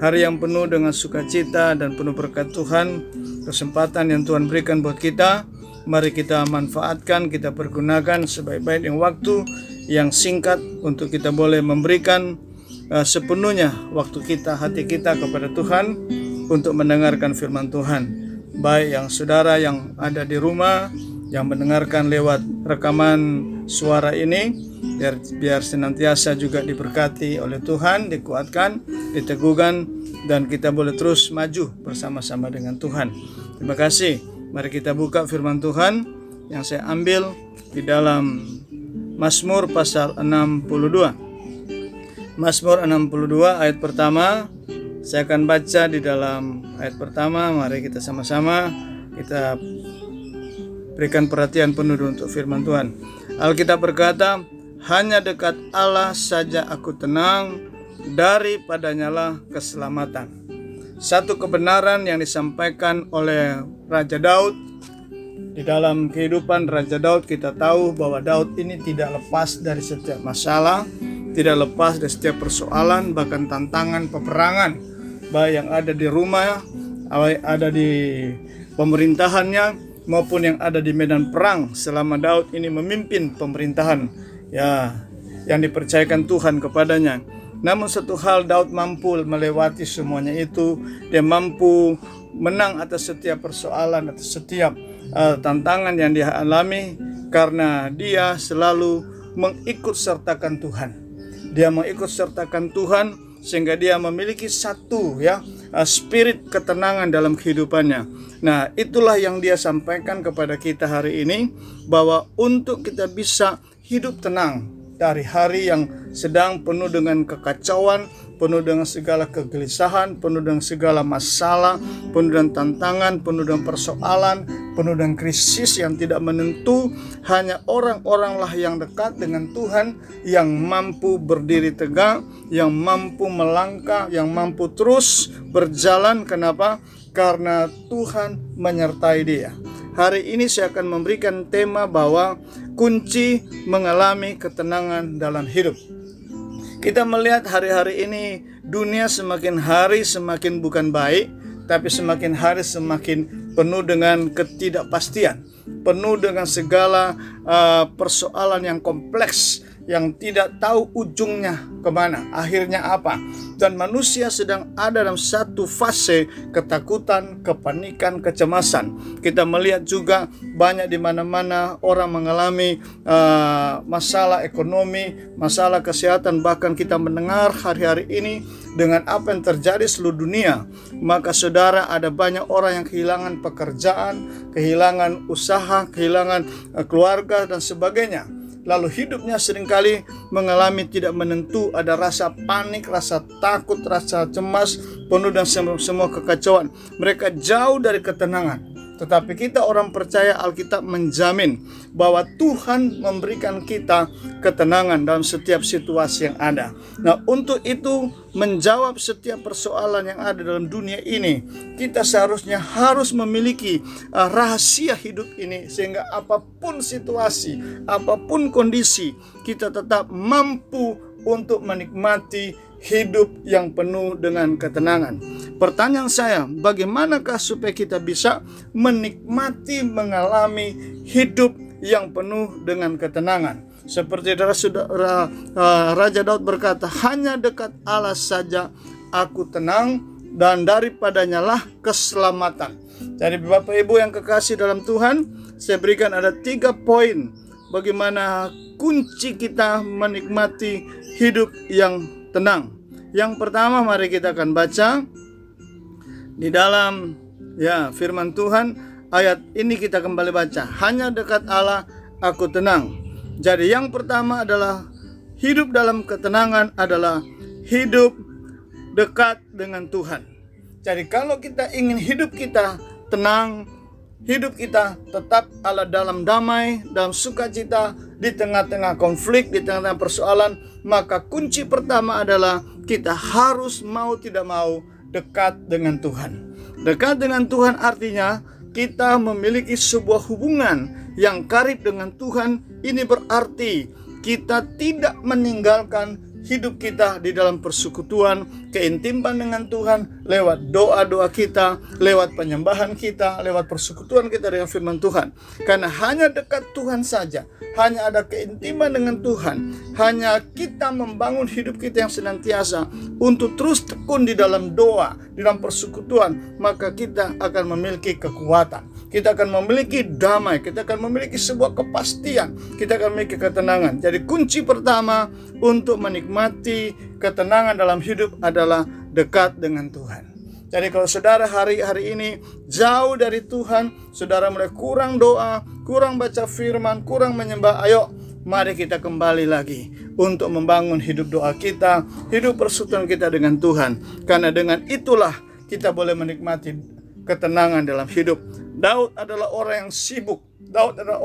hari yang penuh dengan sukacita dan penuh berkat Tuhan. Kesempatan yang Tuhan berikan buat kita, mari kita manfaatkan, kita pergunakan sebaik-baiknya waktu yang singkat untuk kita boleh memberikan sepenuhnya waktu kita, hati kita kepada Tuhan untuk mendengarkan firman Tuhan. Baik yang saudara yang ada di rumah, yang mendengarkan lewat rekaman suara ini, biar senantiasa juga diberkati oleh Tuhan, dikuatkan, diteguhkan, dan kita boleh terus maju bersama-sama dengan Tuhan. Terima kasih. Mari kita buka firman Tuhan yang saya ambil di dalam Mazmur pasal 62. Mazmur 62 ayat pertama. Saya akan baca di dalam ayat pertama. Mari kita sama-sama kita berikan perhatian penuh untuk firman Tuhan. Alkitab berkata, hanya dekat Allah saja aku tenang, daripadanyalah keselamatan. Satu kebenaran yang disampaikan oleh Raja Daud. Di dalam kehidupan Raja Daud kita tahu bahwa Daud ini tidak lepas dari setiap masalah, tidak lepas dari setiap persoalan, bahkan tantangan peperangan, baik yang ada di rumah, ada di pemerintahannya, maupun yang ada di medan perang selama Daud ini memimpin pemerintahan yang dipercayakan Tuhan kepadanya. Namun satu hal, Daud mampu melewati semuanya itu. Dia mampu menang atas setiap persoalan, atas setiap tantangan yang dia alami, karena dia selalu mengikut sertakan Tuhan. Dia mengikut sertakan Tuhan sehingga dia memiliki satu spirit ketenangan dalam kehidupannya. Nah, itulah yang dia sampaikan kepada kita hari ini, bahwa untuk kita bisa hidup tenang dari hari yang sedang penuh dengan kekacauan, penuh dengan segala kegelisahan, penuh dengan segala masalah, penuh dengan tantangan, penuh dengan persoalan, penuh dengan krisis yang tidak menentu, hanya orang-oranglah yang dekat dengan Tuhan yang mampu berdiri tegak, yang mampu melangkah, yang mampu terus berjalan. Kenapa? Karena Tuhan menyertai dia. Hari ini saya akan memberikan tema bahwa kunci mengalami ketenangan dalam hidup. Kita melihat hari-hari ini dunia semakin hari semakin bukan baik, tapi semakin hari semakin penuh dengan ketidakpastian, penuh dengan segala persoalan yang kompleks, yang tidak tahu ujungnya kemana, akhirnya apa. Dan manusia sedang ada dalam satu fase ketakutan, kepanikan, kecemasan. Kita melihat juga banyak di mana-mana orang mengalami masalah ekonomi, masalah kesehatan. Bahkan kita mendengar hari-hari ini dengan apa yang terjadi seluruh dunia, maka saudara, ada banyak orang yang kehilangan pekerjaan, kehilangan usaha, kehilangan keluarga dan sebagainya. Lalu hidupnya seringkali mengalami tidak menentu, ada rasa panik, rasa takut, rasa cemas, penuh dengan semua kekacauan. Mereka jauh dari ketenangan. Tetapi kita orang percaya, Alkitab menjamin bahwa Tuhan memberikan kita ketenangan dalam setiap situasi yang ada. Nah, untuk itu menjawab setiap persoalan yang ada dalam dunia ini, kita seharusnya harus memiliki rahasia hidup ini, sehingga apapun situasi, apapun kondisi, kita tetap mampu untuk menikmati hidup yang penuh dengan ketenangan. Pertanyaan saya, bagaimanakah supaya kita bisa menikmati, mengalami hidup yang penuh dengan ketenangan? Seperti Raja Daud berkata, hanya dekat Allah saja aku tenang, dan daripadanyalah keselamatan. Jadi Bapak Ibu yang kekasih dalam Tuhan, saya berikan ada 3 poin bagaimana kunci kita menikmati hidup yang tenang. Yang pertama, mari kita akan baca di dalam firman Tuhan. Ayat ini kita kembali baca, hanya dekat Allah aku tenang. Jadi yang pertama adalah hidup dalam ketenangan adalah hidup dekat dengan Tuhan. Jadi kalau kita ingin hidup kita tenang, hidup kita tetap Allah dalam damai, dalam sukacita, di tengah-tengah konflik, di tengah-tengah persoalan, maka kunci pertama adalah kita harus mau tidak mau dekat dengan Tuhan. Dekat dengan Tuhan artinya kita memiliki sebuah hubungan yang karib dengan Tuhan. Ini berarti kita tidak meninggalkan hidup kita di dalam persekutuan, keintiman dengan Tuhan lewat doa-doa kita, lewat penyembahan kita, lewat persekutuan kita dengan firman Tuhan. Karena hanya dekat Tuhan saja, hanya ada keintiman dengan Tuhan, hanya kita membangun hidup kita yang senantiasa untuk terus tekun di dalam doa, di dalam persekutuan, maka kita akan memiliki kekuatan. Kita akan memiliki damai, kita akan memiliki sebuah kepastian, kita akan memiliki ketenangan. Jadi kunci pertama untuk menikmati ketenangan dalam hidup adalah dekat dengan Tuhan. Jadi kalau saudara hari ini jauh dari Tuhan, saudara mulai kurang doa, kurang baca firman, kurang menyembah, ayo mari kita kembali lagi untuk membangun hidup doa kita, hidup persekutuan kita dengan Tuhan. Karena dengan itulah kita boleh menikmati ketenangan dalam hidup. Daud adalah orang yang sibuk. Daud adalah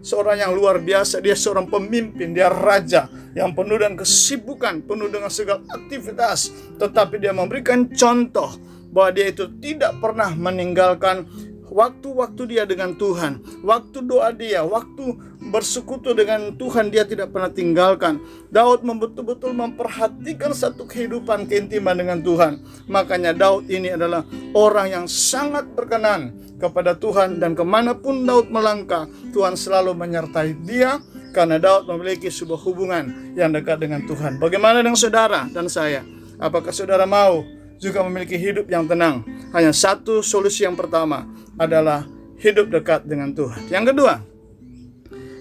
seorang yang luar biasa. Dia seorang pemimpin, dia raja yang penuh dengan kesibukan, penuh dengan segala aktivitas. Tetapi dia memberikan contoh bahwa dia itu tidak pernah meninggalkan waktu-waktu dia dengan Tuhan, waktu doa dia, waktu bersekutu dengan Tuhan, dia tidak pernah tinggalkan. Daud betul-betul memperhatikan satu kehidupan keintiman dengan Tuhan. Makanya Daud ini adalah orang yang sangat berkenan kepada Tuhan, dan kemanapun Daud melangkah, Tuhan selalu menyertai dia, karena Daud memiliki sebuah hubungan yang dekat dengan Tuhan. Bagaimana dengan saudara dan saya? Apakah saudara mau juga memiliki hidup yang tenang? Hanya satu solusi yang pertama adalah hidup dekat dengan Tuhan.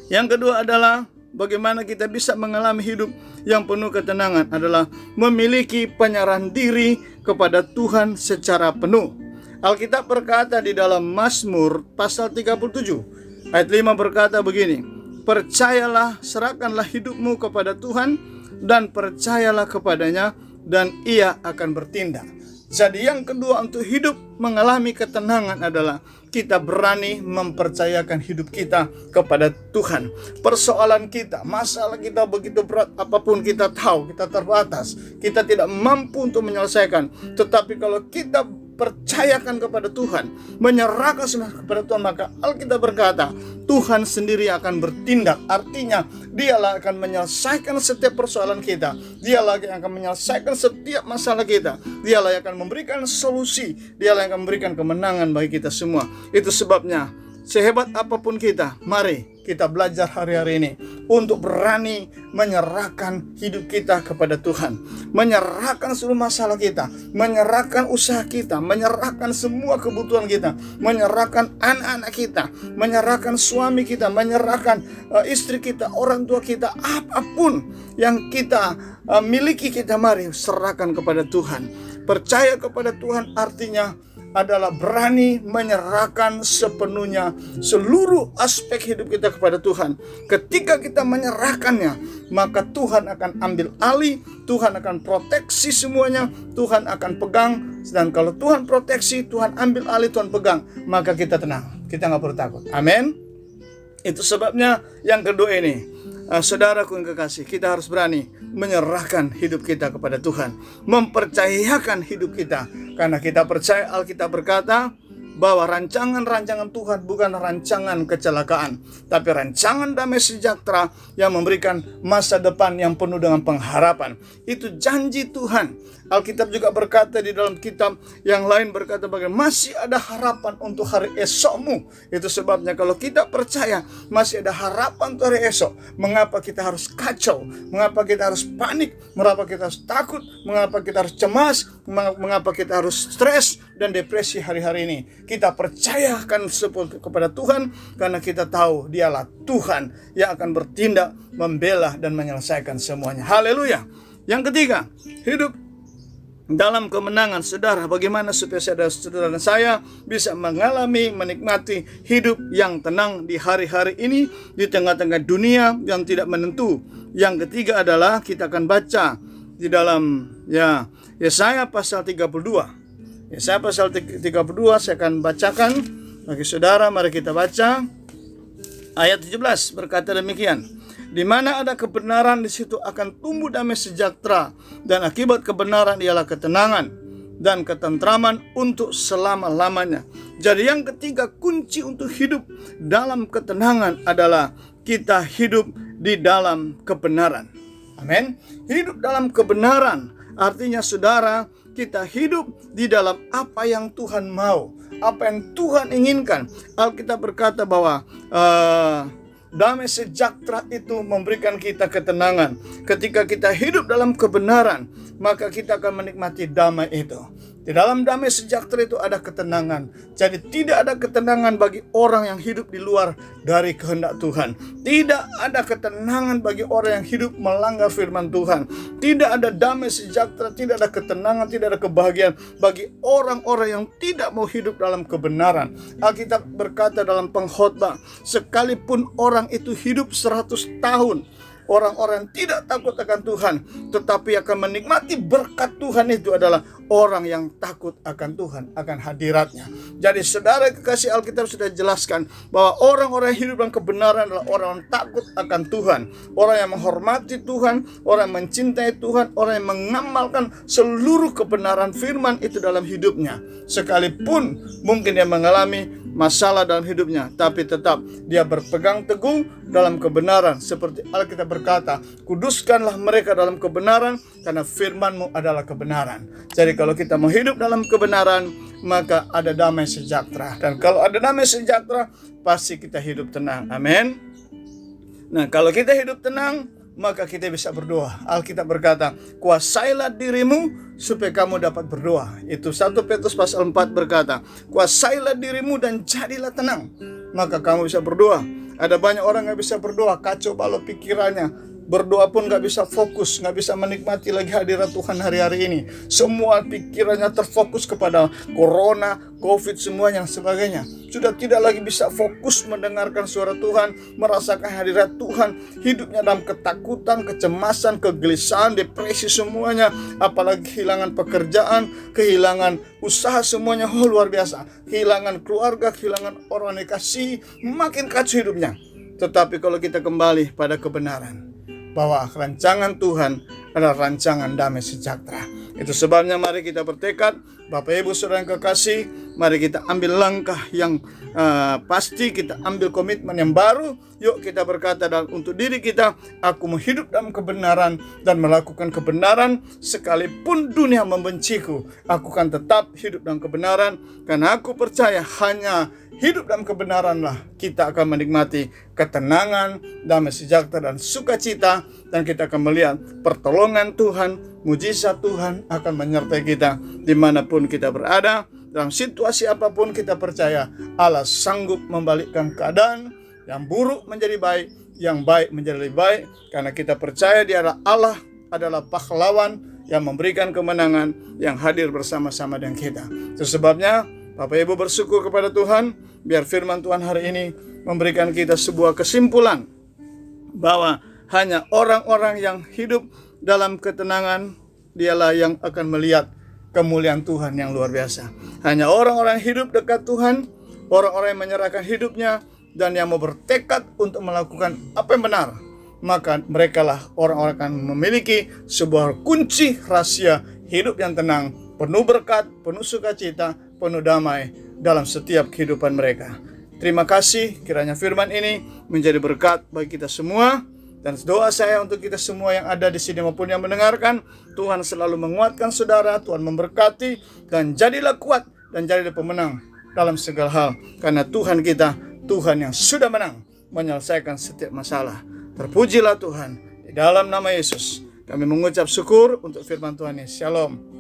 Yang kedua adalah bagaimana kita bisa mengalami hidup yang penuh ketenangan adalah memiliki penyerahan diri kepada Tuhan secara penuh. Alkitab berkata di dalam Mazmur pasal 37 ayat 5 berkata begini, percayalah, serahkanlah hidupmu kepada Tuhan dan percayalah kepadanya, dan ia akan bertindak. Jadi yang kedua untuk hidup mengalami ketenangan adalah kita berani mempercayakan hidup kita kepada Tuhan. Persoalan kita, masalah kita begitu berat apapun, kita tahu kita terbatas, kita tidak mampu untuk menyelesaikan. Tetapi kalau kita percayakan kepada Tuhan, menyerahkan semua kepada Tuhan, maka Alkitab berkata Tuhan sendiri akan bertindak. Artinya dialah akan menyelesaikan setiap persoalan kita, dialah yang akan menyelesaikan setiap masalah kita, dialah yang akan memberikan solusi, dialah yang akan memberikan kemenangan bagi kita semua. Itu sebabnya sehebat apapun kita, mari kita belajar hari-hari ini untuk berani menyerahkan hidup kita kepada Tuhan, menyerahkan seluruh masalah kita, menyerahkan usaha kita, menyerahkan semua kebutuhan kita, menyerahkan anak-anak kita, menyerahkan suami kita, menyerahkan istri kita, orang tua kita, apapun yang kita miliki, kita mari serahkan kepada Tuhan. Percaya kepada Tuhan artinya adalah berani menyerahkan sepenuhnya seluruh aspek hidup kita kepada Tuhan. Ketika kita menyerahkannya, maka Tuhan akan ambil alih, Tuhan akan proteksi semuanya, Tuhan akan pegang. Dan kalau Tuhan proteksi, Tuhan ambil alih, Tuhan pegang, maka kita tenang, kita nggak perlu takut. Amin. Itu sebabnya yang kedua ini, saudaraku yang kekasih, kita harus berani menyerahkan hidup kita kepada Tuhan, mempercayakan hidup kita, karena kita percaya Alkitab berkata bahwa rancangan-rancangan Tuhan bukan rancangan kecelakaan, tapi rancangan damai sejahtera yang memberikan masa depan yang penuh dengan pengharapan. Itu janji Tuhan. Alkitab juga berkata di dalam kitab yang lain berkata bagaimana masih ada harapan untuk hari esokmu. Itu sebabnya kalau kita percaya masih ada harapan untuk hari esok, mengapa kita harus kacau? Mengapa kita harus panik? Mengapa kita harus takut? Mengapa kita harus cemas? Mengapa kita harus stres dan depresi hari-hari ini? Kita percayakan kepada Tuhan, karena kita tahu dialah Tuhan yang akan bertindak, membela dan menyelesaikan semuanya. Haleluya. Yang ketiga, hidup dalam kemenangan. Saudara, bagaimana supaya saudara dan saya bisa menikmati hidup yang tenang di hari-hari ini, di tengah-tengah dunia yang tidak menentu. Yang ketiga adalah kita akan baca di dalam Yesaya pasal 32. Yesaya pasal 32 saya akan bacakan bagi saudara. Mari kita baca ayat 17 berkata demikian. Di mana ada kebenaran, di situ akan tumbuh damai sejahtera, dan akibat kebenaran ialah ketenangan dan ketentraman untuk selama-lamanya. Jadi yang ketiga, kunci untuk hidup dalam ketenangan adalah kita hidup di dalam kebenaran. Amin. Hidup dalam kebenaran Artinya saudara, kita hidup di dalam apa yang Tuhan mau, apa yang Tuhan inginkan. Alkitab berkata bahwa damai sejahtera itu memberikan kita ketenangan. Ketika kita hidup dalam kebenaran, maka kita akan menikmati damai itu. Di dalam damai sejahtera itu ada ketenangan. Jadi tidak ada ketenangan bagi orang yang hidup di luar dari kehendak Tuhan. Tidak ada ketenangan bagi orang yang hidup melanggar firman Tuhan. Tidak ada damai sejahtera, tidak ada ketenangan, tidak ada kebahagiaan bagi orang-orang yang tidak mau hidup dalam kebenaran. Alkitab berkata dalam Pengkhotbah, sekalipun orang itu hidup 100 tahun, orang-orang yang tidak takut akan Tuhan, tetapi akan menikmati berkat Tuhan itu adalah orang yang takut akan Tuhan, akan hadiratnya. Jadi saudara kekasih, Alkitab sudah jelaskan bahwa orang-orang yang hidup dalam kebenaran adalah orang yang takut akan Tuhan, orang yang menghormati Tuhan, orang yang mencintai Tuhan, orang yang mengamalkan seluruh kebenaran firman itu dalam hidupnya. Sekalipun mungkin dia mengalami masalah dalam hidupnya, tapi tetap dia berpegang teguh dalam kebenaran. Seperti Alkitab berkata, kuduskanlah mereka dalam kebenaran, karena firman-Mu adalah kebenaran. Jadi kalau kita mau hidup dalam kebenaran, maka ada damai sejahtera. Dan kalau ada damai sejahtera, pasti kita hidup tenang. Amin. Nah, kalau kita hidup tenang, maka kita bisa berdoa. Alkitab berkata, kuasailah dirimu supaya kamu dapat berdoa. Itu 1 Petrus pasal 4 berkata, kuasailah dirimu dan jadilah tenang, maka kamu bisa berdoa. Ada banyak orang gak bisa berdoa, kacau balau pikirannya. Berdoa pun gak bisa fokus, gak bisa menikmati lagi hadirat Tuhan hari-hari ini. Semua pikirannya terfokus kepada corona, covid, semuanya yang sebagainya. Sudah tidak lagi bisa fokus mendengarkan suara Tuhan, merasakan hadirat Tuhan. Hidupnya dalam ketakutan, kecemasan, kegelisahan, depresi semuanya. Apalagi kehilangan pekerjaan, kehilangan usaha semuanya. Oh, luar biasa. Kehilangan keluarga, kehilangan orang yang dikasihi, makin kacau hidupnya. Tetapi kalau kita kembali pada kebenaran, bahwa rancangan Tuhan adalah rancangan damai sejahtera. Itu sebabnya mari kita bertekad, Bapak Ibu Saudara yang kekasih, mari kita ambil langkah yang pasti, kita ambil komitmen yang baru. Yuk kita berkata untuk diri kita, aku mau hidup dalam kebenaran dan melakukan kebenaran. Sekalipun dunia membenciku, aku akan tetap hidup dalam kebenaran, karena aku percaya hanya hidup dalam kebenaranlah kita akan menikmati ketenangan, damai sejahtera dan sukacita. Dan kita akan melihat pertolongan Tuhan, mujizat Tuhan akan menyertai kita dimanapun kita berada. Dalam situasi apapun kita percaya Allah sanggup membalikkan keadaan yang buruk menjadi baik, yang baik menjadi lebih baik. Karena kita percaya Dia adalah Allah, adalah pahlawan yang memberikan kemenangan, yang hadir bersama-sama dengan kita. Itu sebabnya Bapak Ibu bersyukur kepada Tuhan, biar firman Tuhan hari ini memberikan kita sebuah kesimpulan bahwa hanya orang-orang yang hidup dalam ketenangan dialah yang akan melihat kemuliaan Tuhan yang luar biasa. Hanya orang-orang yang hidup dekat Tuhan, orang-orang yang menyerahkan hidupnya dan yang mau bertekad untuk melakukan apa yang benar, maka merekalah orang-orang akan memiliki sebuah kunci rahasia hidup yang tenang, penuh berkat, penuh sukacita, penuh damai dalam setiap kehidupan mereka. Terima kasih, kiranya firman ini menjadi berkat bagi kita semua. Dan doa saya untuk kita semua yang ada di sini maupun yang mendengarkan, Tuhan selalu menguatkan saudara, Tuhan memberkati, dan jadilah kuat dan jadilah pemenang dalam segala hal. Karena Tuhan kita, Tuhan yang sudah menang menyelesaikan setiap masalah. Terpujilah Tuhan. Di dalam nama Yesus kami mengucap syukur untuk firman Tuhan ini. Shalom.